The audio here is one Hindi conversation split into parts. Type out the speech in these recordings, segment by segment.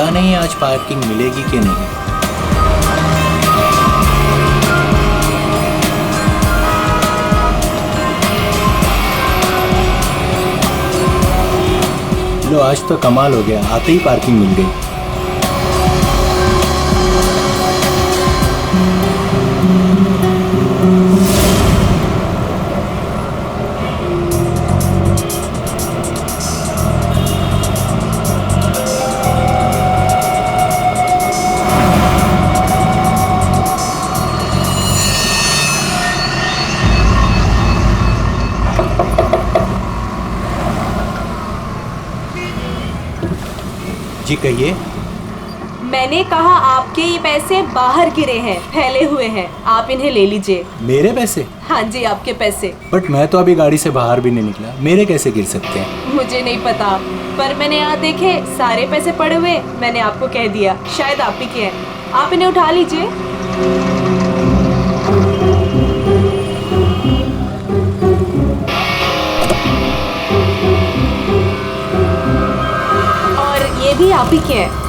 पता नहीं आज पार्किंग मिलेगी कि नहीं। लो आज तो कमाल हो गया, आते ही पार्किंग मिल गई। जी कहिए। मैंने कहा आपके ये पैसे बाहर गिरे हैं, फैले हुए हैं, आप इन्हें ले लीजिए। मेरे पैसे? हाँ जी, आपके पैसे। बट मैं तो अभी गाड़ी से बाहर भी नहीं निकला, मेरे कैसे गिर सकते हैं? मुझे नहीं पता, पर मैंने यहाँ देखे सारे पैसे पड़े हुए, मैंने आपको कह दिया शायद आप ही के हैं, आप इन्हें उठा लीजिए। और ये भी आप ही के हैं।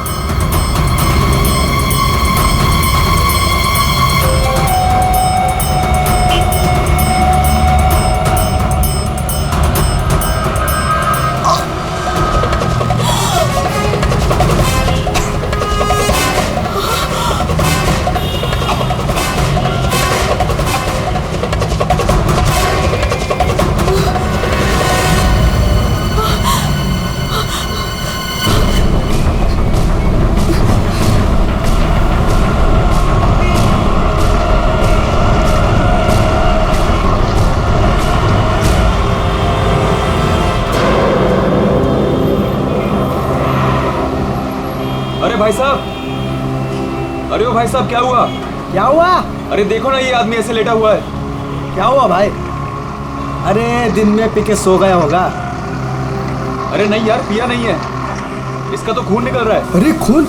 अरे भाई साहब, अरे ओ भाई साहब, क्या हुआ? क्या हुआ? अरे देखो ना, ये आदमी ऐसे लेटा हुआ है। क्या हुआ भाई? अरे दिन में पी के सो गया होगा। अरे नहीं यार, पिया नहीं है, इसका तो खून निकल रहा है। अरे खून?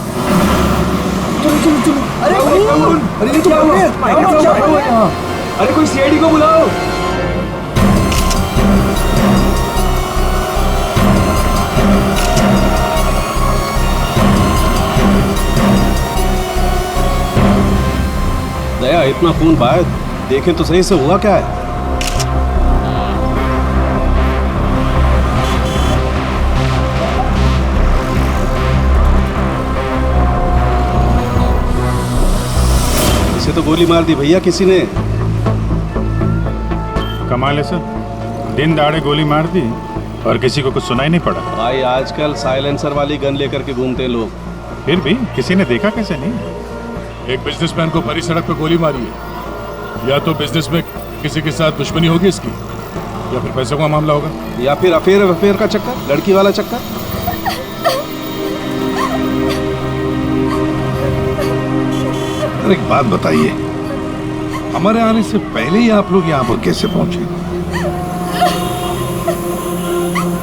चलो चलो चलो। अरे खून! अरे ये तो क्या हुआ? अरे कोई सीआईडी को बुलाओ। दया, इतना खून बहा है, देखें तो सही से हुआ क्या है? इसे तो गोली मार दी भैया किसी ने। कमाल है सर, दिन दहाड़े गोली मार दी और किसी को कुछ सुनाई नहीं पड़ा। भाई आजकल साइलेंसर वाली गन लेकर के घूमते हैं लोग। फिर भी किसी ने देखा कैसे नहीं? एक बिजनेसमैन को भरी सड़क पे गोली मारी है। या तो बिजनेस में किसी के साथ दुश्मनी होगी इसकी, या फिर पैसों का मामला होगा, या फिर अफेयर का चक्कर, लड़की वाला चक्कर। एक बात बताइए, हमारे आने से पहले ही आप लोग यहाँ पर कैसे पहुंचे?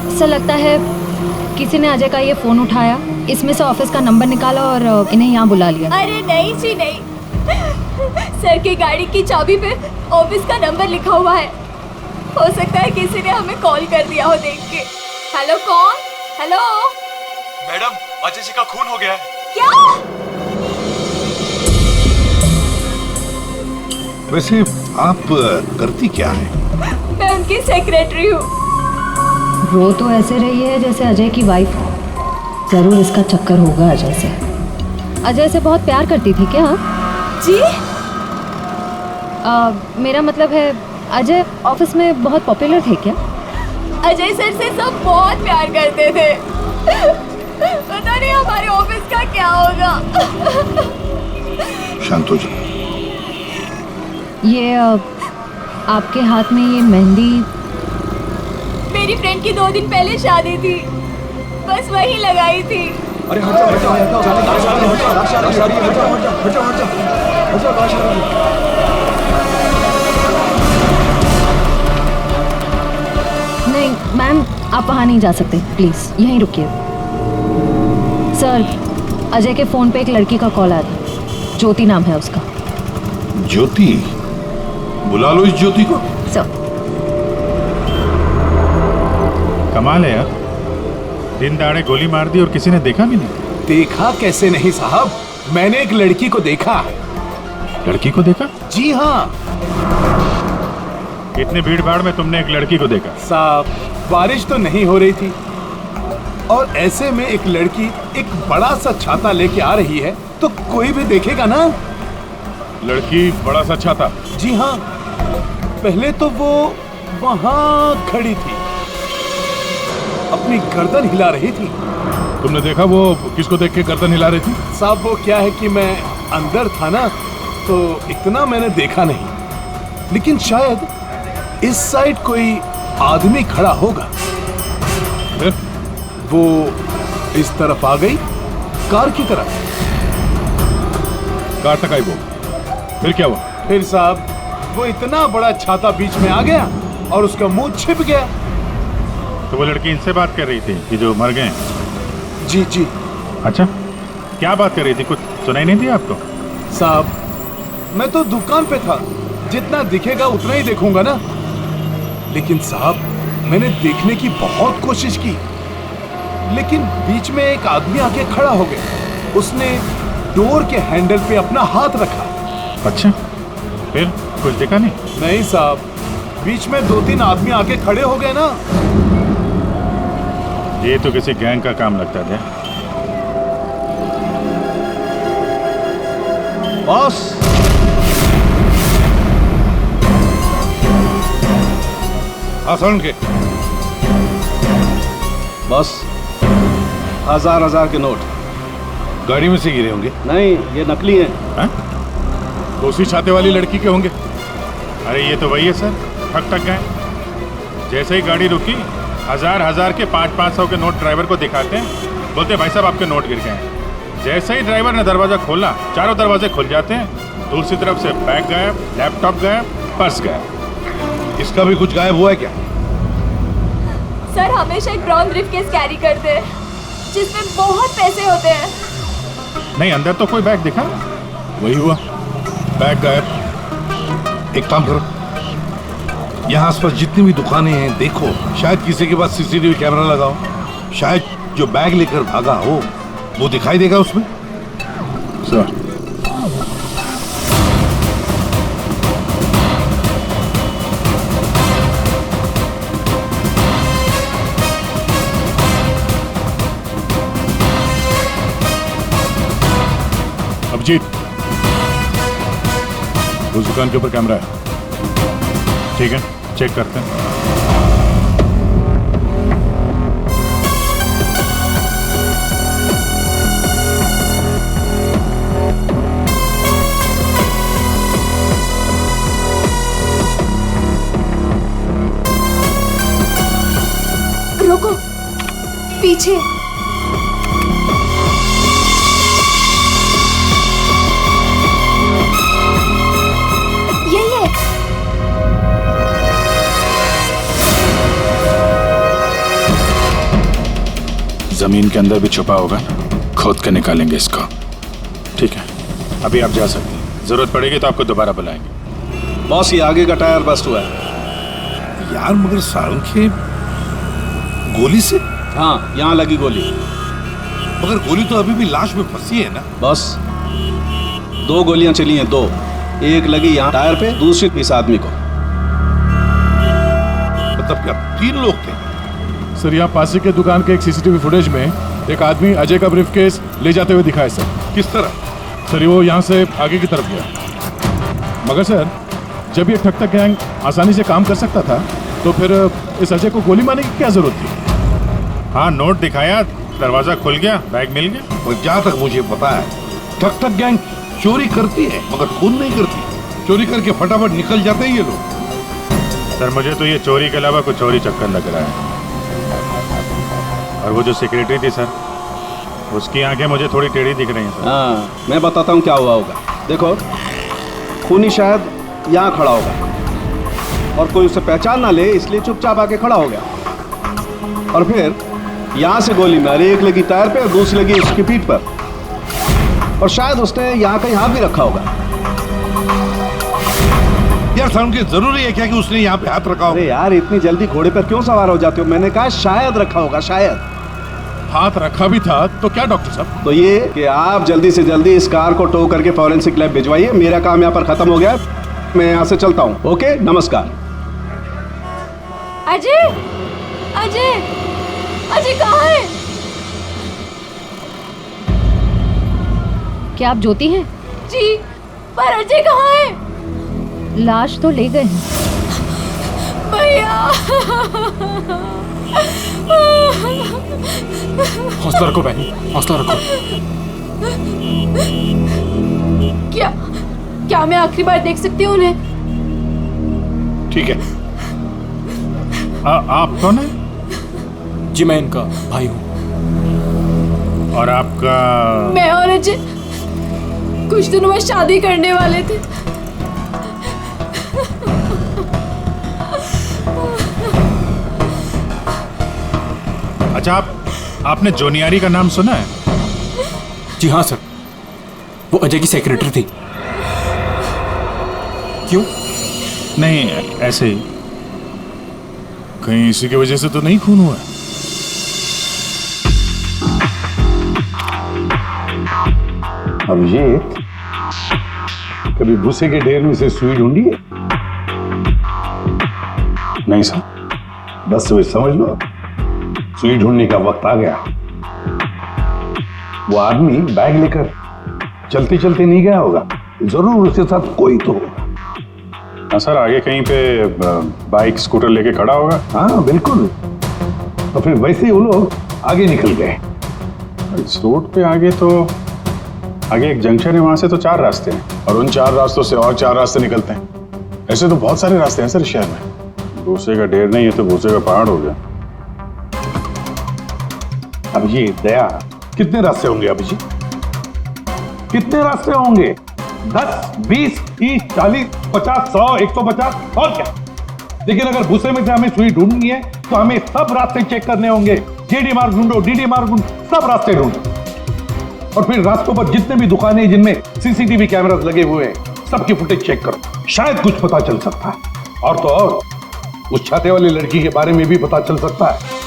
ऐसा लगता है किसी ने अजय का ये फोन उठाया, इसमें से ऑफिस का नंबर निकाला और इन्हें यहाँ बुला लिया। अरे नहीं जी नहीं, सर की गाड़ी की चाबी पे ऑफिस का नंबर लिखा हुआ है। हो सकता है किसी ने हमें कॉल कर दिया हो देख के। हेलो, कौन? हेलो मैडम, अजय जी का खून हो गया है। क्या? वैसे आप करती क्या है? मैं उनकी सेक्रेटरी हूँ। रो तो ऐसे रही है जैसे अजय की वाइफ हो। जरूर इसका चक्कर होगा अजय से। अजय से बहुत प्यार करती थी क्या? जी? मेरा मतलब है अजय ऑफिस में बहुत पॉपुलर थे क्या? अजय सर से सब बहुत प्यार करते थे। पता नहीं हमारे ऑफिस का क्या होगा। शांत हो जाओ। ये आपके हाथ में ये मेहंदी? मेरी फ्रेंड की 2 दिन पहले शादी थी, बस वही लगाई थी। अरे हट जाओ। नहीं मैम, आप वहाँ नहीं जा सकते, प्लीज यहीं रुकिए। सर, अजय के फोन पे एक लड़की का कॉल आया था, ज्योति नाम है उसका। ज्योति? बुला लो इस ज्योति को। सर। कमाल है यार, दिन दहाड़े गोली मार दी और किसी ने देखा भी नहीं। देखा कैसे नहीं साहब, मैंने एक लड़की को देखा। लड़की को देखा? जी हाँ इतनी भीड़ भाड़ में तुमने एक लड़की को देखा? साहब, बारिश तो नहीं हो रही थी और ऐसे में एक लड़की एक बड़ा सा छाता लेके आ रही है तो कोई भी देखेगा ना। लड़की बड़ा सा छाता? जी हाँ, पहले तो वो वहां खड़ी थी, अपनी गर्दन हिला रही थी। तुमने देखा वो किसको देख के गर्दन हिला रही थी? साहब वो क्या है कि मैं अंदर था ना तो इतना मैंने देखा नहीं, लेकिन शायद इस साइड कोई आदमी खड़ा होगा। फिर? वो इस तरफ आ गई, कार की तरफ। कार तक आई वो, फिर क्या हुआ? फिर साहब वो इतना बड़ा छाता बीच में आ गया और उसका मुंह छिप गया। तो वो लड़की इनसे बात कर रही थी कि जो मर गए? जी जी। अच्छा, क्या बात कर रही थी? कुछ सुनाई नहीं दिया आपको? साहब मैं तो दुकान पे था, जितना दिखेगा उतना ही देखूंगा ना। लेकिन साहब मैंने देखने की बहुत कोशिश की, लेकिन बीच में एक आदमी आके खड़ा हो गया। उसने डोर के हैंडल पे अपना हाथ रखा। अच्छा, फिर कुछ देखा नहीं? नहीं साहब, बीच में 2-3 आदमी आके खड़े हो गए ना। ये तो किसी गैंग का काम लगता था। बॉस, आसान के बॉस, 1000 के नोट गाड़ी में से गिरे होंगे। नहीं, ये नकली हैं। हाँ? तो उसी छाते वाली लड़की के होंगे। अरे ये तो वही है सर, ठक गए। जैसे ही गाड़ी रुकी, 1000 के 500 के नोट ड्राइवर को दिखाते हैं, बोलते हैं भाई साहब आपके नोट गिर गए हैं। जैसे ही ड्राइवर ने दरवाजा खोला, चारों दरवाजे खुल जाते हैं। दूसरी तरफ से बैग गायब, लैपटॉप गायब, पर्स गायब। इसका भी कुछ गायब हुआ है क्या? सर हमेशा एक ब्राउन ब्रीफकेस कैरी करते हैं जिसमें बहुत पैसे होते हैं। नहीं, अंदर तो कोई बैग दिखा? वही हुआ, बैग गायब। एक काम करो, यहाँ आसपास जितनी भी दुकानें हैं देखो, शायद किसी के पास सीसीटीवी कैमरा लगाओ। शायद जो बैग लेकर भागा हो वो दिखाई देगा उसमें। सर अभिजीत, उस दुकान के ऊपर कैमरा है। ठीक है, चेक करते हैं। रुको, पीछे। यही है। जमीन के अंदर भी छुपा होगा ना, खोद के निकालेंगे इसको। ठीक है, अभी आप जा सकते हैं। जरूरत पड़ेगी तो आपको दोबारा बुलाएंगे। बॉस, ये आगे का टायर बस्ट हुआ है। यार मगर सारंगे गोली से? हाँ, यहाँ लगी गोली। मगर गोली तो अभी भी लाश में फंसी है ना। बस 2 गोलियां चली हैं, 2। एक लगी यहाँ टायर पे, दूसरी इस आदमी को। मतलब क्या 3 लोग थे? सर, यहाँ पासी के दुकान के एक सीसीटीवी फुटेज में एक आदमी अजय का ब्रीफकेस ले जाते हुए दिखा है सर। किस तरह? सर वो यहाँ से आगे की तरफ गया। मगर सर, जब ये ठग गैंग आसानी से काम कर सकता था तो फिर इस अजय को गोली मारने की क्या जरूरत थी? हाँ, नोट दिखाया, दरवाजा खुल गया, बैग मिल गया। और जहाँ तक मुझे पता है ठग गैंग चोरी करती है मगर खून नहीं करती। चोरी करके फटाफट निकल जाते हैं ये लोग। सर मुझे तो ये चोरी के अलावा कुछ और ही चक्कर लग रहा है। और वो जो सेक्रेटरी थी सर, उसकी आंखें मुझे थोड़ी टेढ़ी दिख रही हैं सर। हाँ, मैं बताता हूँ क्या हुआ होगा। देखो, खूनी शायद यहाँ खड़ा होगा और कोई उसे पहचान ना ले, इसलिए चुपचाप आके खड़ा हो गया। और फिर यहाँ से गोली मारी, एक लगी टायर पे और दूसरी लगी उसकी पीठ पर। और शायद उसने यहाँ कहीं हाथ भी रखा होगा। यार सारंगे, जरूरी है क्या कि उसने यहाँ पे हाथ रखा हो? अरे यार, इतनी जल्दी घोड़े पर क्यों सवार हो जाते हो? मैंने कहा शायद रखा होगा, शायद। हाथ रखा भी था तो क्या डॉक्टर साहब? तो ये कि आप जल्दी से जल्दी इस कार को टो करके फॉरेंसिक लैब भिजवाइए। मेरा काम यहाँ पर खत्म हो गया, मैं यहाँ से चलता हूँ। ओके, नमस्कार। अजय, अजय, अजय कहाँ है? क्या आप ज्योति हैं? जी, पर अजय कहाँ है? लाश तो ले गए हैं। भैया, हौसला रखो बहनी, हौसला रखो। क्या मैं आखिरी बार देख सकती हूँ उन्हें? ठीक है। आप कौन है? जी मैं इनका भाई हूँ। और आपका? मैं और अजय कुछ दिनों बाद शादी करने वाले थे। अच्छा, आपने जोनियारी का नाम सुना है? जी हाँ सर, वो अजय की सेक्रेटरी थी। क्यों? नहीं, ऐसे ही। कहीं इसी की वजह से तो नहीं खून हुआ? अभिजीत, कभी भूसे के ढेर में से सुई ढूंढी है? नहीं सर। बस वही समझ लो, सुई ढूंढने का वक्त आ गया। वो आदमी बैग लेकर चलते चलते नहीं गया होगा, जरूर उसके साथ कोई तो होगा। हाँ सर, आगे कहीं पे बाइक स्कूटर लेके खड़ा होगा। हाँ बिल्कुल, तो फिर वैसे ही वो लोग आगे निकल गए। इस रूट पे आगे तो आगे एक जंक्शन है, वहां से तो 4 रास्ते हैं और उन 4 रास्तों से और 4 रास्ते निकलते हैं। ऐसे तो बहुत सारे रास्ते हैं सर शहर में। भूसे का ढेर नहीं है तो भूसे का पहाड़ हो गया। अभिजीत, दया, कितने रास्ते होंगे अभिजीत? कितने रास्ते होंगे? 10, 20, 30, 40, 50, 100, 150 और क्या? लेकिन अगर भूसे में से हमें सुई ढूंढनी है तो हमें सब रास्ते चेक करने होंगे। जेडी मार्ग ढूंढो, डीडी मार्ग ढूंढो, सब रास्ते ढूंढो। और फिर रास्तों पर जितने भी दुकानें जिनमें सीसीटीवी कैमरास लगे हुए हैं, सबकी फुटेज चेक करो, शायद कुछ पता चल सकता है। और तो और उस छाते वाली लड़की के बारे में भी पता चल सकता है।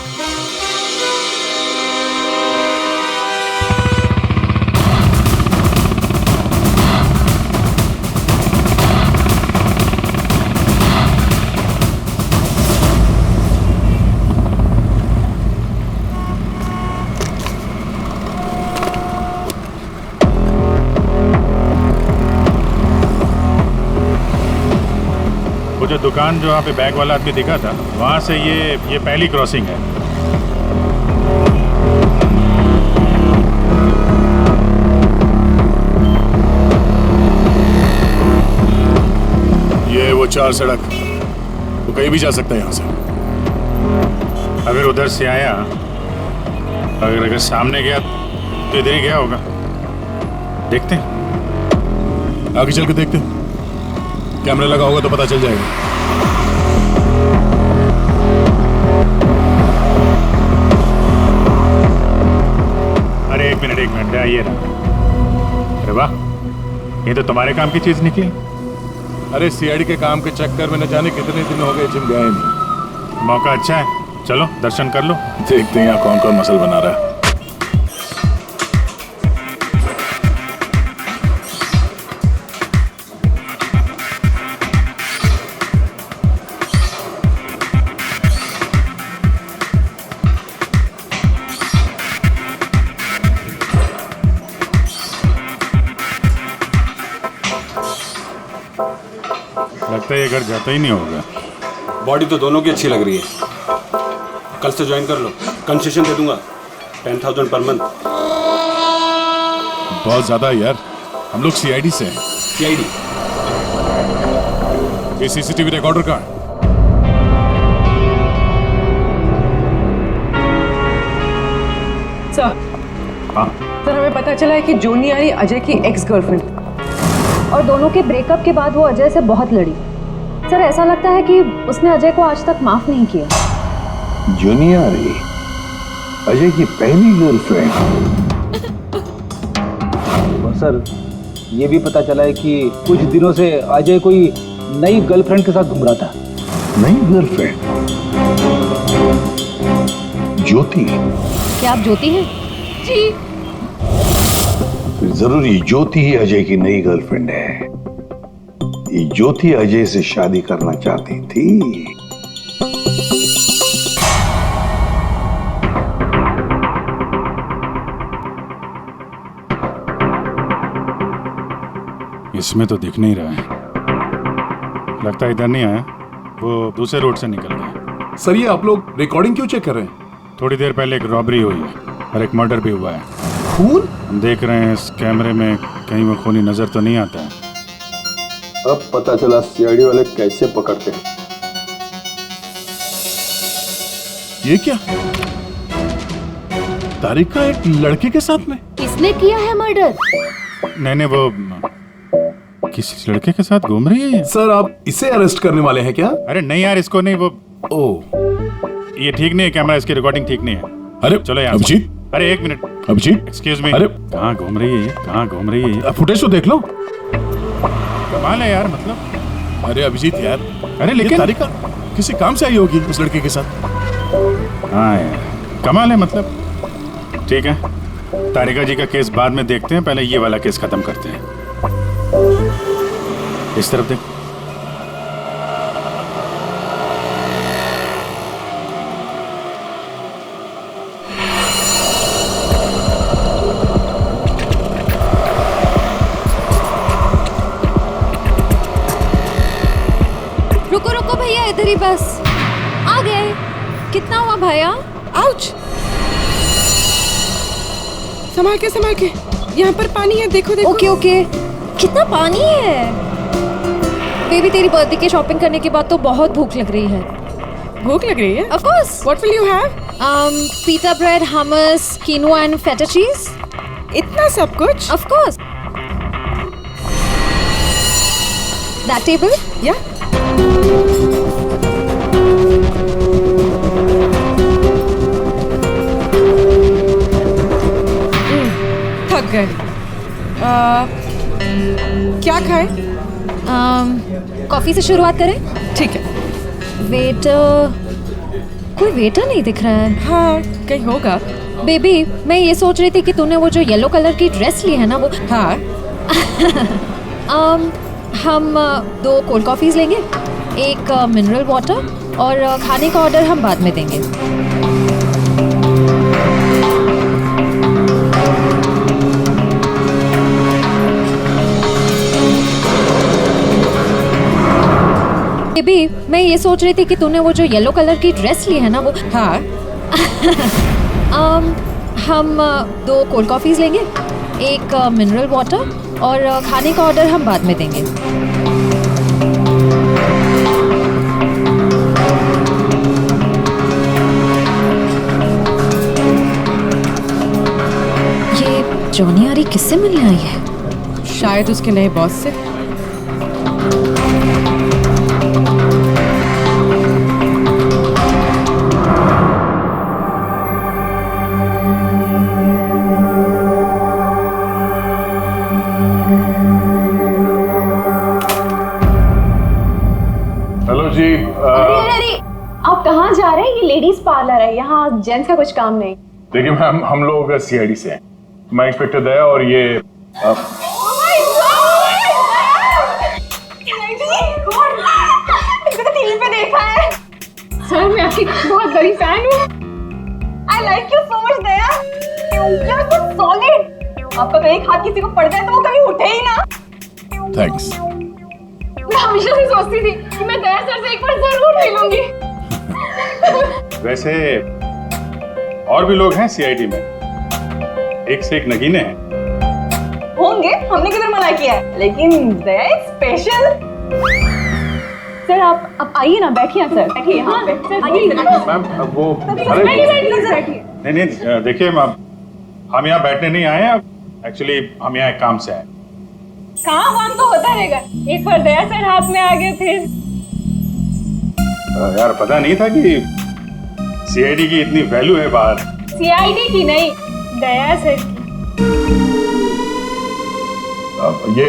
वो जो दुकान जो वहाँ पे बैग वाला आदमी दिखा था, वहाँ से ये पहली क्रॉसिंग है। ये वो 4 सड़क, वो कहीं भी जा सकता है यहाँ से। अगर उधर से आया, अगर सामने गया तो इधर ही गया होगा। देखते हैं, आगे चल के देखते हैं। कैमरा लगा होगा तो पता चल जाएगा। अरे एक मिनट, आइए ना। अरे वाह, ये तो तुम्हारे काम की चीज निकली। अरे सीआईडी के काम के चक्कर में न जाने कितने दिन हो गए जिम गए नहीं। मौका अच्छा है, चलो दर्शन कर लो। देखते हैं यहाँ कौन कौन मसल बना रहा है। लगता है ये घर जाता ही नहीं होगा। बॉडी तो दोनों की अच्छी लग रही है। कल से ज्वाइन कर लो, कंसेशन दे दूंगा 10,000 पर मंथ। बहुत ज्यादा है यार, हम लोग सीआईडी से हैं। सीआईडी? ये सीसीटीवी रिकॉर्डर का है। सर, हाँ सर हमें पता चला है कि जोनियारी अजय की एक्स गर्लफ्रेंड, और दोनों के ब्रेकअप के बाद वो अजय से बहुत लड़ी। सर ऐसा लगता है कि उसने अजय को आज तक माफ नहीं किया। जोनियारी अजय की पहली गर्लफ्रेंड? और सर ये भी पता चला है कि कुछ दिनों से अजय कोई नई गर्लफ्रेंड के साथ घूम रहा था। नई गर्लफ्रेंड? ज्योति? क्या आप ज्योति हैं? जी। फिर जरूरी ज्योति ही अजय की नई गर्लफ्रेंड है। ये ज्योति अजय से शादी करना चाहती थी। इसमें तो दिख नहीं रहा है, लगता है इधर नहीं आया, वो दूसरे रोड से निकल गया। सर ये आप लोग रिकॉर्डिंग क्यों चेक कर रहे हैं? थोड़ी देर पहले एक रॉबरी हुई है और एक मर्डर भी हुआ है। खून? हम देख रहे हैं इस कैमरे में कहीं वो खूनी नजर तो नहीं आता है। अब पता चला सीआईडी वाले कैसे पकड़ते हैं। ये क्या? तारिका एक लड़के के साथ में? किसने किया है मर्डर? नहीं, वो किसी लड़के के साथ घूम रही है ये। सर आप इसे अरेस्ट करने वाले हैं क्या? अरे नहीं यार, इसको नहीं, वो ये ठीक नहीं है, कैमरा इसकी रिकॉर्डिंग ठीक नहीं है। अरे चलो यार। अभिजीत, अरे एक मिनट अभिजीत, एक्सक्यूज मी। अरे कहाँ घूम रही है ये, कहाँ घूम रही है ये? फुटेज तो देख लो। कमाल है यार, मतलब। अरे अभिजीत यार, अरे लेकिन तारिका किसी काम से आई होगी उस लड़के के साथ। हाँ यार, कमाल है मतलब। ठीक है, तारिका जी का केस बाद में देखते हैं, पहले ये वाला केस खत्म करते हैं। इस तरफ देख। रुको रुको भैया, इधर ही बस। आ गए। कितना हुआ भैया? आउच! संभाल के, यहाँ पर पानी है, देखो देखो। Okay okay. कितना पानी है? बेबी तेरी बर्थडे की शॉपिंग करने के बाद तो बहुत भूख लग रही है। भूख लग रही है? Of course. What will you have? Pita bread, hummus, quinoa and feta cheese. इतना सब कुछ? Of course. That table? Yeah. थक गए। क्या खाए? कॉफी से शुरुआत करें? ठीक है। वेटर, कोई वेटर नहीं दिख रहा है। हाँ, कहीं होगा। बेबी मैं ये सोच रही थी कि तूने वो जो येलो कलर की ड्रेस ली है ना वो। हाँ। हम 2 कोल्ड कॉफीज लेंगे, एक मिनरल वाटर, और खाने का ऑर्डर हम बाद में देंगे। बेबी मैं ये सोच रही थी कि तूने वो जो येलो कलर की ड्रेस ली है ना वो। हाँ। हम 2 कोल्ड कॉफीज लेंगे, एक मिनरल वाटर, और खाने का ऑर्डर हम बाद में देंगे। ये जॉनी आरी किससे मिलने आई है? शायद उसके नए बॉस से। हेलो जी। अरे आप कहाँ जा रहे हैं? ये लेडीज पार्लर है, यहाँ जेंट्स का कुछ काम नहीं। देखिए मैम, हम लोग सीआईडी से हैं। मैं इंस्पेक्टर दया और ये टीवी पे देखा है सर, मैं आपकी बहुत बड़ी फैन हूँ। I like you so much Daya, you are so solid. आपका तो एक हाथ किसी को पड़ जाए तो वो कभी उठे ही ना। थैंक्स। मैं हमेशा से सोचती थी कि मैं दया सर से एक बार जरूर मिलूंगी। वैसे और भी लोग हैं सीआईडी में, एक से एक नगीने हैं। होंगे, हमने किधर मना किया है, लेकिन दया स्पेशल। सर आप आइए ना, बैठिए सर, बैठिए यहाँ पे। मैम वो नहीं, देखिए मैम, हम यहाँ बैठने नहीं आए हैं, एक्चुअली हम यहाँ एक काम से आए। काम तो होता रहेगा, एक बार दया सर हाथ में आ गए फिर। यार पता नहीं था कि सीआईडी की इतनी वैल्यू है बाहर। सीआईडी की नहीं, दया सर की। ये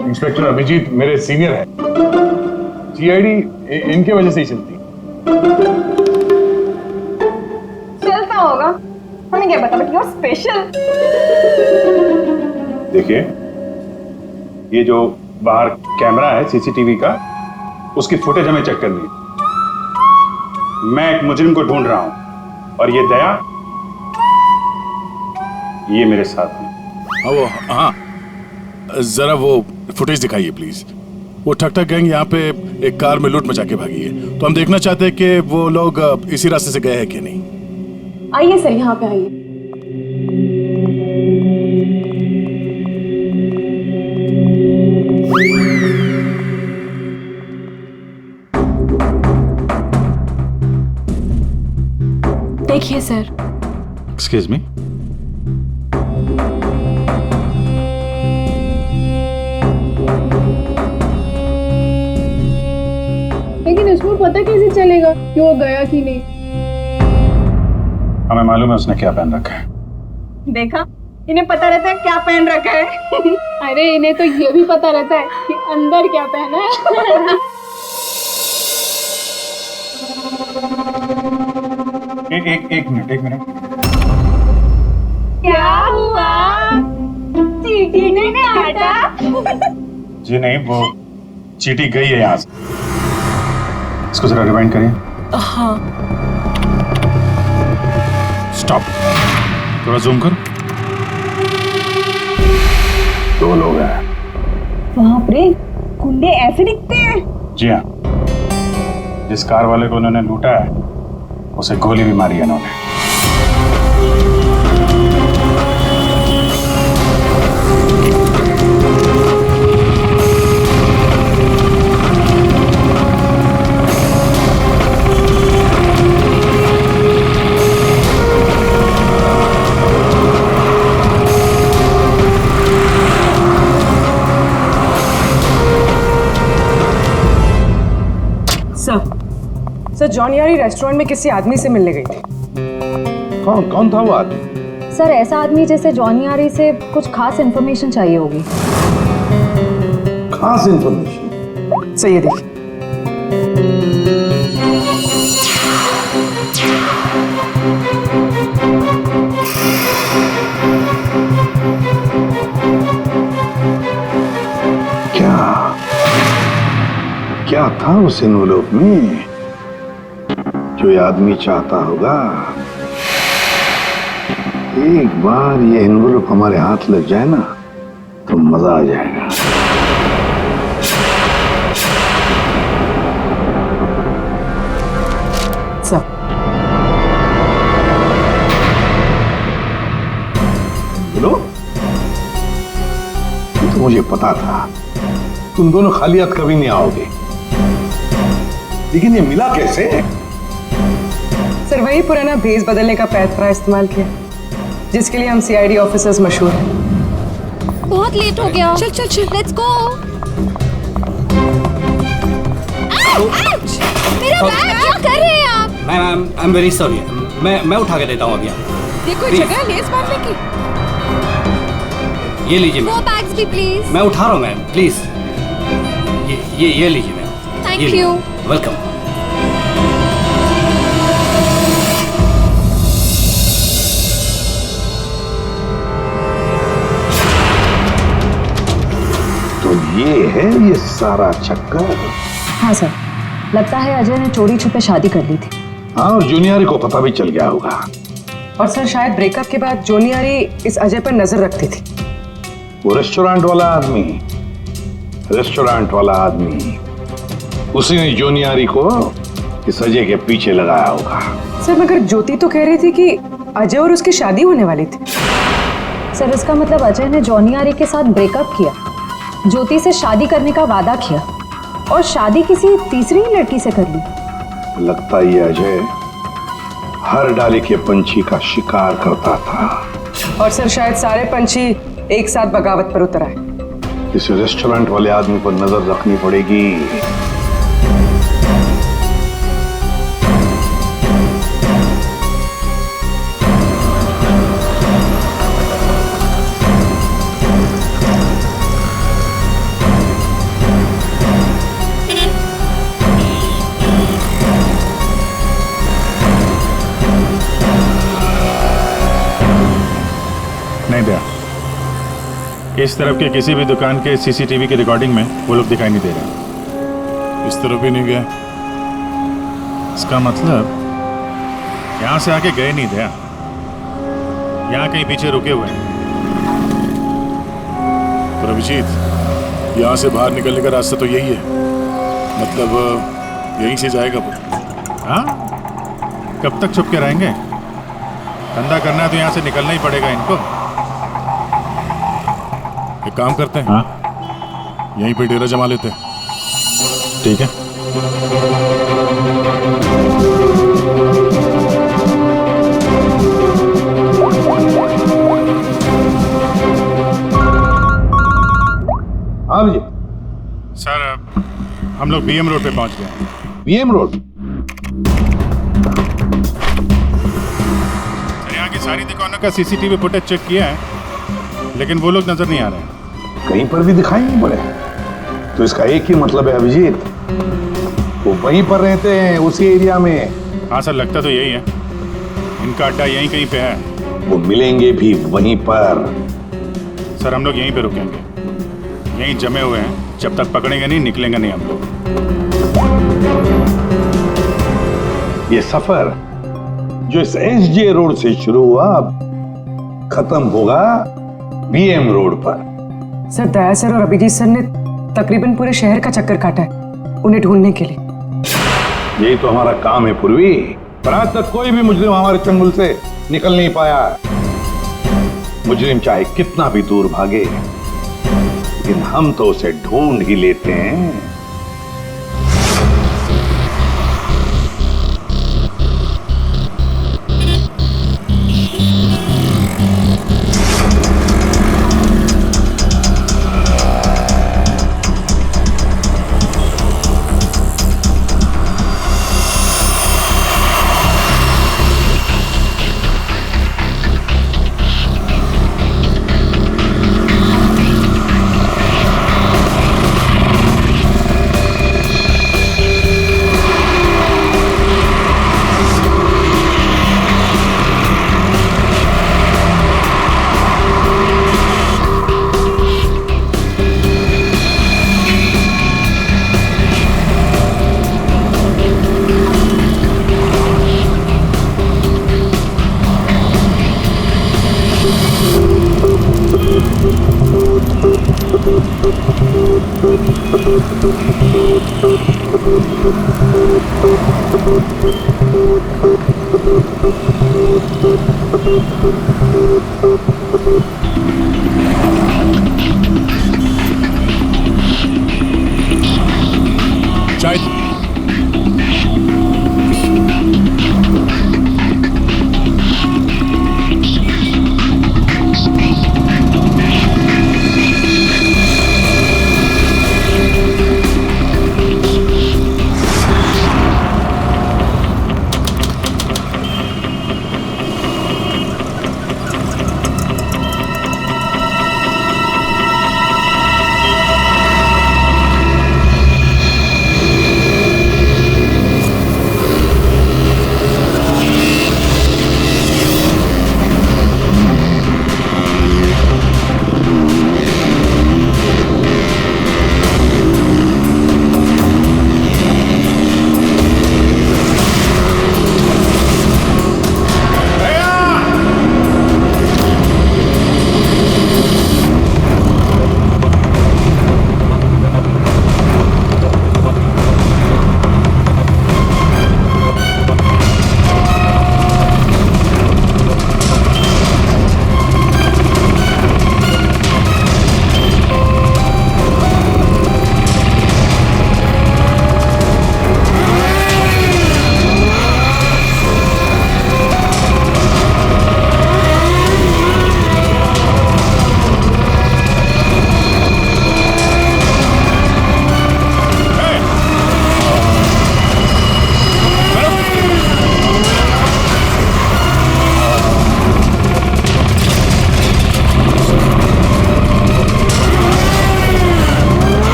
इंस्पेक्टर अभिजीत मेरे सीनियर हैं। सीआईडी इनके वजह से ही चलती। चलता होगा? हमें क्या पता, बट यू आर स्पेशल। देखिए, ये जो बाहर कैमरा है सीसीटीवी का, उसकी फुटेज हमें चेक करनी है। मैं एक मुजरिम को ढूंढ रहा हूं और ये दया, ये मेरे साथ है। हाँ, जरा वो फुटेज दिखाइए प्लीज। वो ठक ठक गैंग यहाँ पे एक कार में लूट मचा के भागी है, तो हम देखना चाहते हैं कि वो लोग इसी रास्ते से गए हैं कि नहीं। आइए सर, यहाँ पे आइए। देखिए सर। Excuse me. लेकिन इसको पता कैसे चलेगा कि वो गया कि नहीं? हमें मालूम है उसने क्या पहन रखा है। देखा, इन्हें पता रहता है क्या पहन रखा है। अरे इन्हें तो ये भी पता रहता है कि अंदर क्या पहना है। एक मिनट। क्या हुआ? चीटी ने काटा? जी नहीं, वो चीटी गई है यहाँ से। इसको जरा रिवाइंड करिए। हाँ। स्टॉप, थोड़ा जूम करो। 2 लोग हैं। बाप रे, गुंडे ऐसे दिखते हैं? जी हाँ, जिस कार वाले को उन्होंने लूटा है उसे गोली भी मारी है इन्होंने। सर, जॉन यारी रेस्टोरेंट में किसी आदमी से मिलने गई थी। कौन था वो आदमी? सर, ऐसा आदमी जैसे जॉनी आरी से कुछ खास इन्फॉर्मेशन चाहिए होगी। खास इन्फॉर्मेशन? सही है, देखिए। क्या था उस एनवलप में जो ये आदमी चाहता होगा? एक बार ये एनवलप हमारे हाथ लग जाए ना तो मजा आ जाएगा। सर, बोलो। तो मुझे पता था तुम दोनों खाली हाथ कभी नहीं आओगे, लेकिन ये मिला कैसे? सर, वही पुराना भेस बदलने का पैतरा इस्तेमाल किया जिसके लिए हम सीआईडी ऑफिसर्स मशहूर हैं। बहुत लेट हो गया। चल चल चल, लेट्स गो। मेरा बैग, क्या कर रहे हैं आप? Ma'am, I am very sorry. मैं उठा के देता हूँ अभी। देखो जगह है लेस बांधने की। ये लीजिए वो मैम। बैग्स भी प्लीज। मैं उठा रहा हूँ मैम, प्लीज। ये लीजिए मैम। Thank you. वेलकम। तो ये है ये सारा चक्कर। हाँ सर, लगता है अजय ने चोरी छुपे शादी कर ली थी। हाँ, और जूनियर को पता भी चल गया होगा। और सर, शायद ब्रेकअप के बाद जोनियारी इस अजय पर नजर रखती थी। वो रेस्टोरेंट वाला आदमी, उसी ने जोनियारी को इस अजय के पीछे लगाया होगा। सर, मगर ज्योति तो कह रही थी कि अजय और उसकी शादी होने वाली थी। सर, इसका मतलब अजय ने जॉनी आरी के साथ ब्रेकअप किया, ज्योति से शादी करने का वादा किया और शादी किसी तीसरी लड़की से कर ली। लगता ये अजय हर डाले के पंछी का शिकार करता था। और सर, शायद सारे पंछी एक साथ बगावत पर उतर आए। इस रेस्टोरेंट वाले आदमी पर नजर रखनी पड़ेगी। इस तरफ के किसी भी दुकान के सीसीटीवी की रिकॉर्डिंग में वो लोग दिखाई नहीं दे रहे। इस तरफ भी नहीं गए। इसका मतलब यहाँ से आके गए नहीं थे, यहाँ कहीं पीछे रुके हुए हैं। पर अभिजीत, यहाँ से बाहर निकलने का रास्ता तो यही है, मतलब यहीं से जाएगा वो। हाँ, कब तक छुप के रहेंगे? धंधा करना है तो यहाँ से निकलना ही पड़ेगा इनको। एक काम करते हैं, हाँ? यहीं पे डेरा जमा लेते हैं। ठीक है। हाँ जी सर, हम लोग बीएम रोड पे पहुंच गए हैं। BM road? सर, यहाँ की सारी दुकानों का सीसीटीवी फुटेज चेक किया है, लेकिन वो लोग नजर नहीं आ रहे हैं। कहीं पर भी दिखाई नहीं पड़े। तो इसका एक ही मतलब है अभिजीत, वो वहीं पर रहते हैं, उसी एरिया में। हाँ सर, लगता तो यही है। इनका अड्डा यहीं कहीं पे है। वो मिलेंगे भी वहीं पर। सर, हम लोग यहीं पे रुकेंगे, यहीं जमे हुए हैं। जब तक पकड़ेंगे नहीं, निकलेंगे नहीं हम लोग। ये सफर जो इस एसजे रोड से शुरू हुआ, अब खत्म होगा बीएम रोड पर। सर, दया सर और अभिजीत सर ने तकरीबन पूरे शहर का चक्कर काटा है उन्हें ढूंढने के लिए। यही तो हमारा काम है पूर्वी, पर आज तक कोई भी मुजरिम हमारे चंगुल से निकल नहीं पाया। मुजरिम चाहे कितना भी दूर भागे, लेकिन हम तो उसे ढूंढ ही लेते हैं। चाय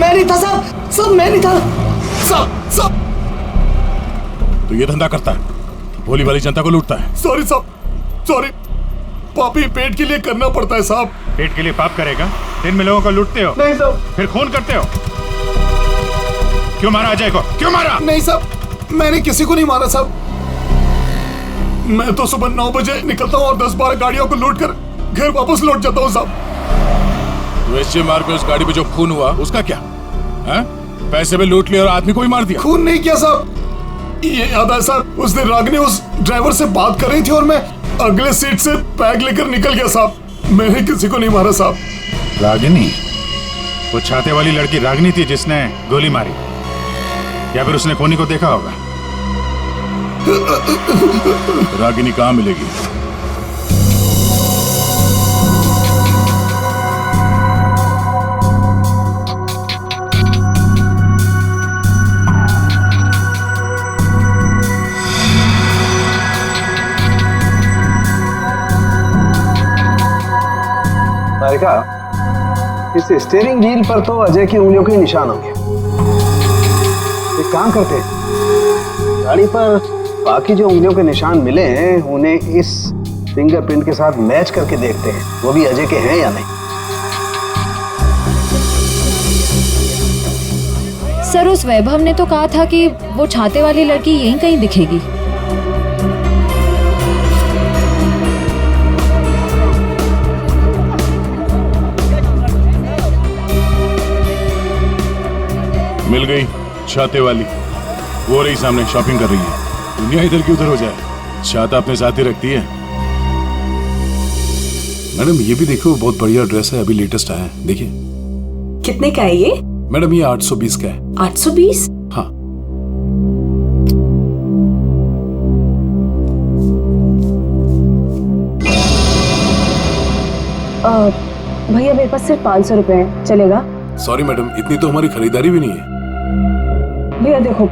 मैं नहीं था साहब, सब मैं नहीं था सब। तो ये धंधा करता है, भोली वाली जनता को लूटता है। सॉरी साहब, सॉरी। पापी पेट के लिए करना पड़ता है साहब। पेट के लिए पाप करेगा? दिन में लोगों को लूटते हो? नहीं साहब। फिर खून करते हो? क्यों मारा अजय को? क्यों मारा? नहीं साहब, मैंने किसी को नहीं मारा साहब। मैं तो सुबह 9 बजे निकलता हूँ और 10-12 गाड़ियों को लूट कर घर वापस लौट जाता हूँ साहब। तो एसजे मार्ग में उस गाड़ी पे जो खून हुआ उसका क्या है? पैसे में लूट लिया और आदमी को ही मार दिया। खून नहीं किया साहब, ये याद है साहब, उस दिन रागिनी उस ड्राइवर से बात कर रही थी और मैं अगले सीट से बैग लेकर निकल गया साहब। मैंने किसी को नहीं मारा साहब। रागिनी? वो छाते वाली लड़की रागिनी थी जिसने गोली मारी, या फिर उसने खूनी को देखा होगा? रागिनी कहाँ मिलेगी? तारिका, इस स्टीयरिंग व्हील पर तो अजय की उंगलियों के निशान होंगे। एक काम करते हैं, गाड़ी पर बाकी जो उंगलियों के निशान मिले हैं उन्हें इस फिंगरप्रिंट के साथ मैच करके देखते हैं, वो भी अजय के हैं या नहीं। सर, उस वैभव ने तो कहा था कि वो छाते वाली लड़की यहीं कहीं दिखेगी। मिल गई छाते वाली, वो रही सामने, शॉपिंग कर रही है। दुनिया इधर की उधर हो जाए, छाता अपने साथ ही रखती है। मैडम ये भी देखो, बहुत बढ़िया ड्रेस है, अभी लेटेस्ट आया है, देखिए। कितने का है ये? मैडम ये 820 का है। 820? हाँ। भैया मेरे पास सिर्फ 500 रुपए है, चलेगा? सॉरी मैडम, इतनी तो हमारी खरीदारी भी नहीं है। भैया देखो,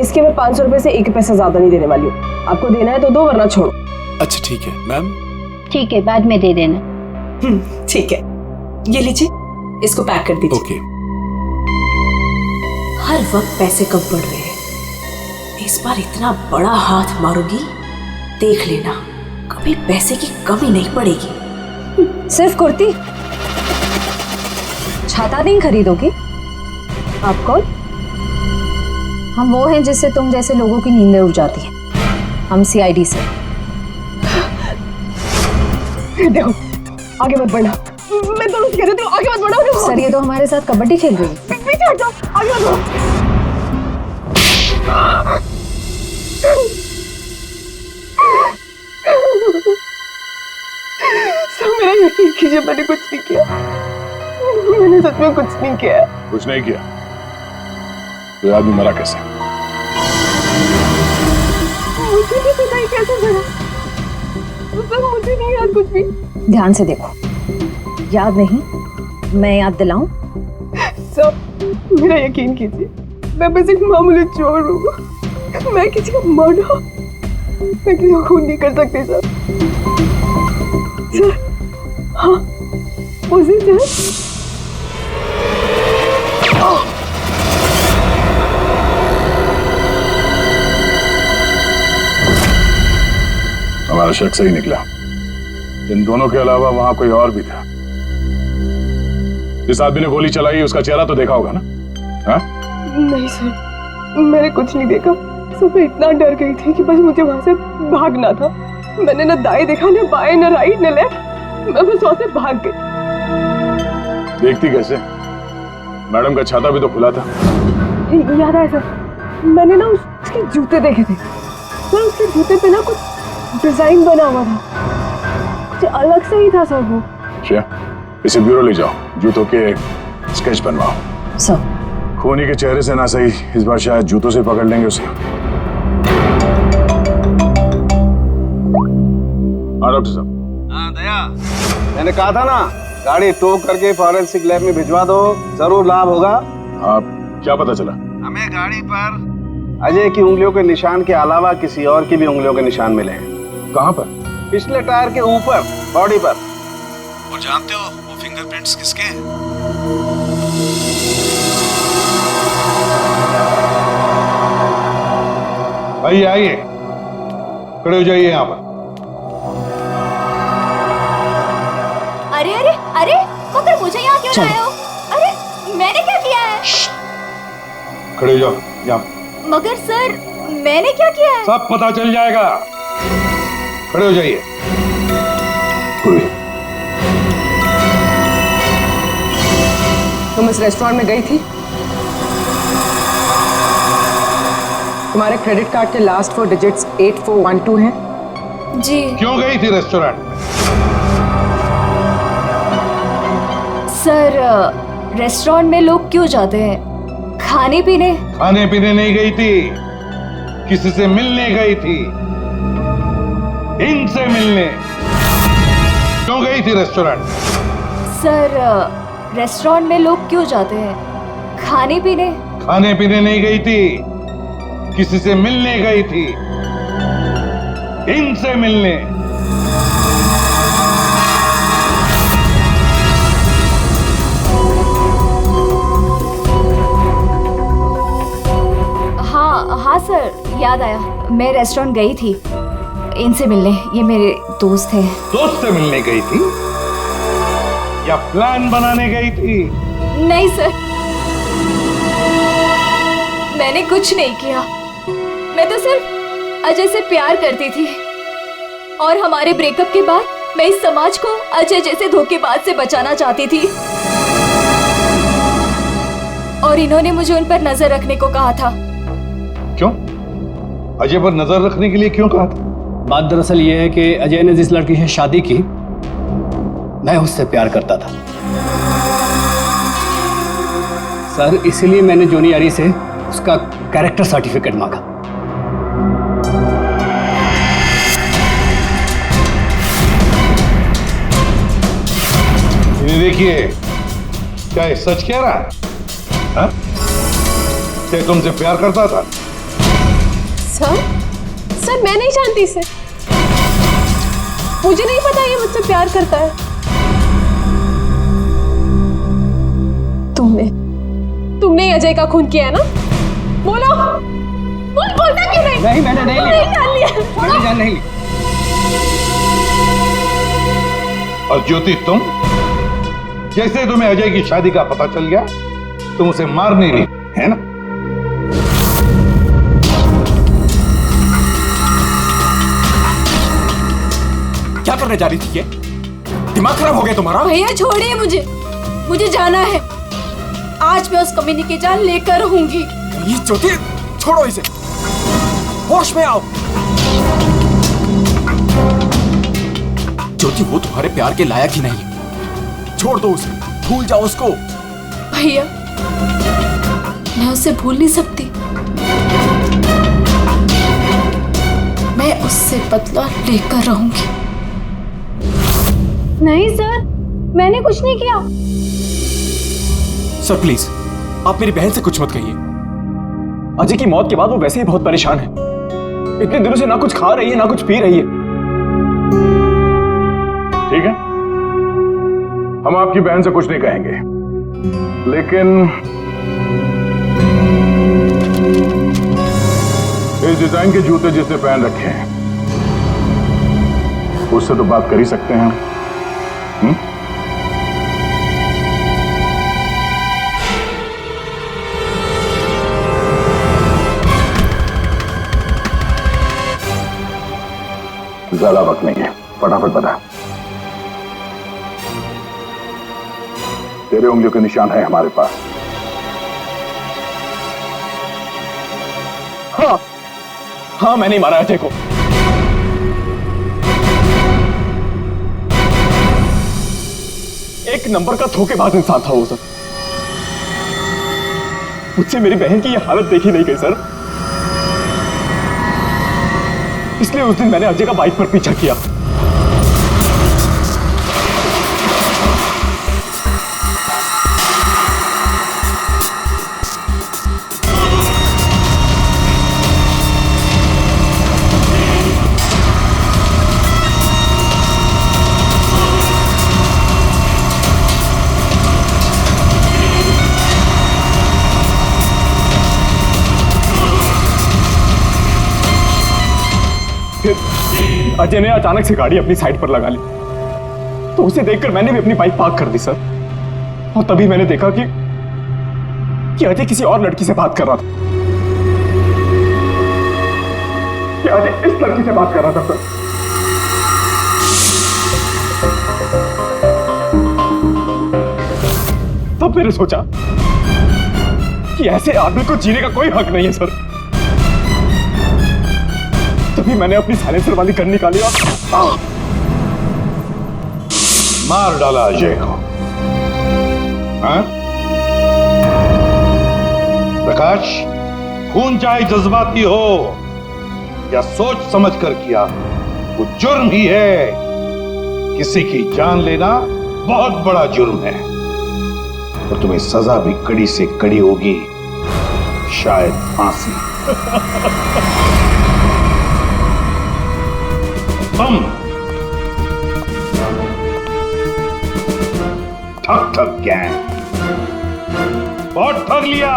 इसके मैं 500 रुपए से एक पैसा ज्यादा नहीं देने वाली हूँ। आपको देना है तो दो, वरना छोड़ो। अच्छा ठीक है मैम। ठीक है, बाद में दे देना। ठीक है, ये लीजिए, इसको पैक कर दीजिए। ओके। हर वक्त पैसे कम पड़ रहे हैं, इस बार इतना बड़ा हाथ मारूंगी, देख लेना, कभी पैसे की कमी नहीं पड़ेगी। सिर्फ कुर्ती? छाता नहीं खरीदोगी? आप कौन? हम वो हैं जिससे तुम जैसे लोगों की नींदें उड़ जाती हैं। हम सीआईडी से। देखो, आगे मत बढ़ना। मैं दोनों से कह रही हूँ, आगे मत बढ़ो। सर, ये तो हमारे साथ कबड्डी खेल रही है। पीछे हट जाओ, आगे मत बढ़ो। सब मेरा यकीन कीजिए, मैंने कुछ नहीं किया। मैंने सच में कुछ नहीं किया। कुछ नहीं किया तो आदमी मरा कैसे? मुझे नहीं पता ही कैसे मरा, मुझे नहीं याद कुछ भी। ध्यान से देखो, याद नहीं? मैं याद दिलाऊं? सब मेरा यकीन कीजिए, मैं बस एक मामूली चोर हूँ। मैं किसी का मर्डर, मैं किसी को खून नहीं कर सकती सर। सर, हाँ, उसी सर। हमारा शक सही निकला। इन दोनों के अलावा वहां कोई और भी था। जिस आदमी ने गोली चलाई उसका चेहरा तो देखा होगा ना? हाँ? नहीं सर, मैंने कुछ नहीं देखा। सब मैं इतना डर गई थी कि बस मुझे वहां से भागना था। मैंने न दाएं देखा, न बाएं, न राइट, न लेफ्ट। मैं बस वहां से भाग गई। देखती कैसे? मैडम का छाता भी तो खुला था। याद है सर, मैंने ना उसके जूते देखे थे सर। उसके जूते पे ना कुछ डिजाइन बना हुआ था, कुछ अलग से ही था सर वो। क्या? इसे ब्यूरो ले जाओ, जूतों के स्केच बनवाओ। सर, खूनी के चेहरे से ना सही, इस बार शायद जूतों से पकड़ लेंगे उसे। हाँ डॉक्टर साहब। हाँ दया, मैंने कहा था ना, गाड़ी टो करके फॉरेंसिक लैब में भिजवा दो, जरूर लाभ होगा। आप क्या पता चला? हमें गाड़ी पर अजय की उंगलियों के निशान के अलावा किसी और की भी उंगलियों के निशान मिले हैं। कहाँ पर? पिछले टायर के ऊपर, बॉडी पर। और जानते हो वो फिंगरप्रिंट्स किसके हैं? आइए आइए, खड़े हो जाइए यहाँ पर। अरे अरे अरे, मगर मुझे यहाँ क्यों लाए हो? अरे मैंने क्या किया है? खड़े हो जाओ यहाँ। मगर सर, मैंने क्या किया है? सब पता चल जाएगा। खड़े हो जाइए। तुम इस रेस्टोरेंट में गई थी? तुम्हारे क्रेडिट कार्ड के लास्ट 4 डिजिट्स 8412 हैं? जी। क्यों गई थी रेस्टोरेंट में? सर, रेस्टोरेंट में लोग क्यों जाते हैं? खाने पीने? खाने पीने नहीं गई थी, किसी से मिलने गई थी। इनसे मिलने। क्यों गई थी रेस्टोरेंट? सर, रेस्टोरेंट में लोग क्यों जाते हैं? खाने पीने? खाने पीने नहीं गई थी, किसी से मिलने गई थी। इनसे मिलने। हाँ सर, याद आया। मैं रेस्टोरेंट गई थी इनसे मिलने। ये मेरे दोस्त हैं। दोस्त से मिलने गई थी या प्लान बनाने गई थी? नहीं सर, मैंने कुछ नहीं किया। मैं तो सिर्फ अजय से प्यार करती थी और हमारे ब्रेकअप के बाद मैं इस समाज को अजय जैसे धोखेबाज से बचाना चाहती थी। और इन्होंने मुझे उन पर नजर रखने को कहा था। क्यों? अजय पर नजर रखने के लिए क्यों कहा था? बात दरअसल ये है कि अजय ने जिस लड़की से शादी की, मैं उससे प्यार करता था सर। इसीलिए मैंने जॉनी आरी से उसका कैरेक्टर सर्टिफिकेट मांगा। ये देखिए, क्या ये सच कह रहा है? हाँ? क्या तुमसे प्यार करता था? सर मैं नहीं जानती इसे। मुझे नहीं पता ये मुझसे प्यार करता है। तुमने अजय का खून किया है ना? बोलो। बोलता क्यों नहीं? नहीं, मैंने नहीं लिया। जान लिया। मैंने जान नहीं ली। और ज्योति, तुम जैसे तुम्हें अजय की शादी का पता चल गया, तुम उसे मारने नहीं, है ना? क्या करने जा रही थी? ये दिमाग खराब हो गया तुम्हारा? भैया छोड़िए मुझे जाना है। आज मैं उस कमीनी की जान लेकर रहूंगी। ये ज्योति, छोड़ो इसे, होश में आओ। ज्योति, वो तुम्हारे प्यार के लायक ही नहीं है। छोड़ दो उसे, भूल जाओ उसको। भैया, मैं उसे भूल नहीं सकती। मैं उससे बदला लेकर रहूंगी। नहीं सर, मैंने कुछ नहीं किया। सर प्लीज, आप मेरी बहन से कुछ मत कहिए। अजय की मौत के बाद वो वैसे ही बहुत परेशान है। इतने दिनों से ना कुछ खा रही है ना कुछ पी रही है। ठीक है, हम आपकी बहन से कुछ नहीं कहेंगे, लेकिन इस डिजाइन के जूते जिसने पहन रखे हैं उससे तो बात कर ही सकते हैं। ज्यादा वक्त नहीं है, फटाफट बता। तेरे उंगलियों के निशान है हमारे पास। हाँ, मैंने मारा अजय को। एक नंबर का धोखेबाज इंसान था वो सर। मुझसे मेरी बहन की ये हालत देखी नहीं गई सर। इसलिए उस दिन मैंने अजय का बाइक पर पीछा किया। फिर अजय ने अचानक से गाड़ी अपनी साइड पर लगा ली, तो उसे देखकर मैंने भी अपनी बाइक पार्क कर दी सर। और तभी मैंने देखा कि अजय किसी और लड़की से बात कर रहा था, कि अजय इस लड़की से बात कर रहा था सर। तब मैंने सोचा कि ऐसे आदमी को जीने का कोई हक नहीं है सर। तभी मैंने अपनी साइलेंसर वाली गन निकाली और मार डाला अजय को। हाँ? प्रकाश, खून चाहे जज्बाती हो या सोच समझ कर किया, वो जुर्म ही है। किसी की जान लेना बहुत बड़ा जुर्म है और तुम्हें सजा भी कड़ी से कड़ी होगी, शायद फांसी। तुम ठग गैंग बहुत ठग लिया।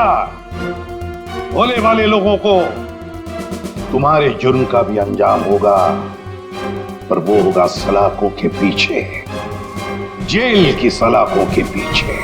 भोले वाले लोगों को तुम्हारे जुर्म का भी अंजाम होगा, पर वो होगा सलाखों के पीछे, जेल की सलाखों के पीछे।